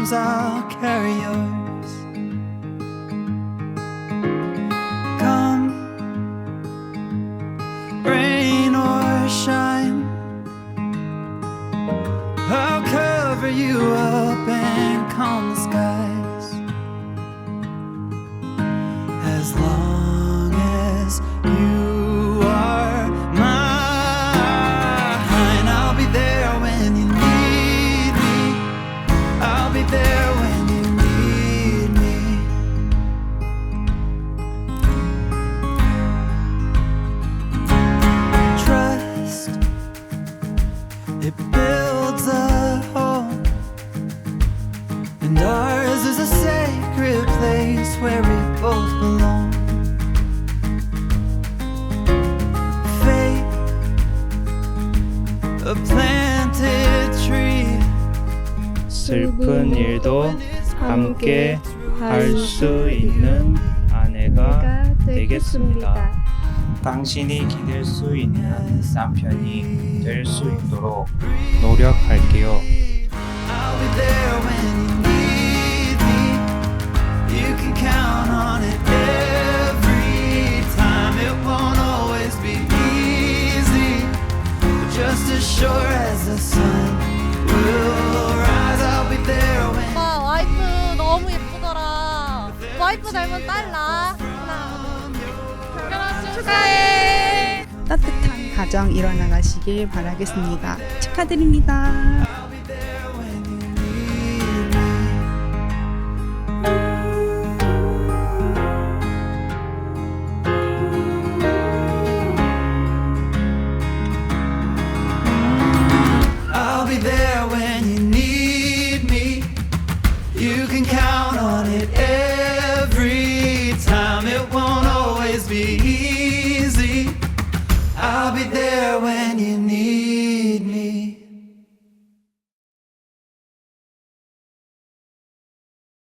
arms, I'll carry yours. Come, rain or shine, I'll cover you up and calm the skies. As long as you are mine, I'll be there when you need me. I'll be there when you need me. Trust, it builds a home, and ours is a sacred place where we both belong. Faith, a planted tree. 슬픈 일도 함께 할 수 있는 아내가 되겠습니다. 당신이 기댈 수 있는 남편이 될 수 있도록 노력할게요. I'll be there when you need me. You can count on it every time. It won't always be easy, but just as sure as the sun will rise, I'll be there when. 오빠 와이프 너무 예쁘더라. 와이프 닮은 딸 나. 결혼 축하해. 따뜻한 가정 이뤄나가시길 바라겠습니다. 축하드립니다.